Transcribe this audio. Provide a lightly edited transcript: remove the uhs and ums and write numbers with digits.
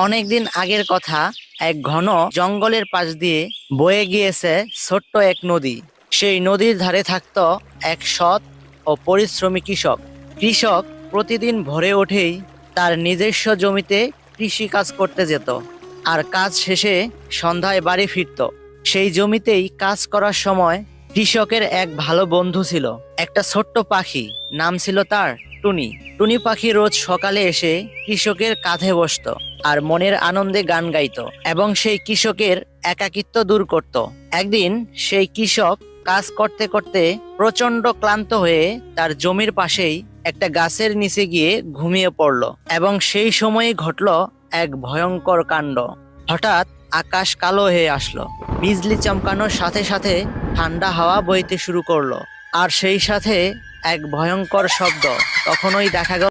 অনেকদিন আগের কথা, এক ঘন জঙ্গলের পাশ দিয়ে বয়ে গিয়েছে ছোট্ট এক নদী। সেই নদীর ধারে থাকতো এক সৎ ও পরিশ্রমী কৃষক। কৃষক প্রতিদিন ভোরে উঠেই তার নিজস্ব জমিতে কৃষি কাজ করতে যেত, আর কাজ শেষে সন্ধ্যায় বাড়ি ফিরত। সেই জমিতেই কাজ করার সময় কৃষকের এক ভালো বন্ধু ছিল, একটা ছোট্ট পাখি। নাম ছিল তার টুনি। টুনি পাখি রোজ সকালে এসে কৃষকের কাঁধে বসতো আর মনের আনন্দে গান গাইতো এবং সেই কৃষকের একাকিত্ব দূর করত। একদিন সেই কৃষক কাজ করতে করতে প্রচন্ড ক্লান্ত হয়ে তার জমির পাশেই একটা গাছের নিচে গিয়ে ঘুমিয়ে পড়ল, এবং সেই সময়ই ঘটল এক ভয়ঙ্কর কাণ্ড। হঠাৎ আকাশ কালো হয়ে আসলো, বিজলি চমকানোর সাথে সাথে ঠান্ডা হাওয়া বইতে শুরু করলো, আর সেই সাথে এক ভয়ঙ্কর শব্দ। তখনই দেখা গেল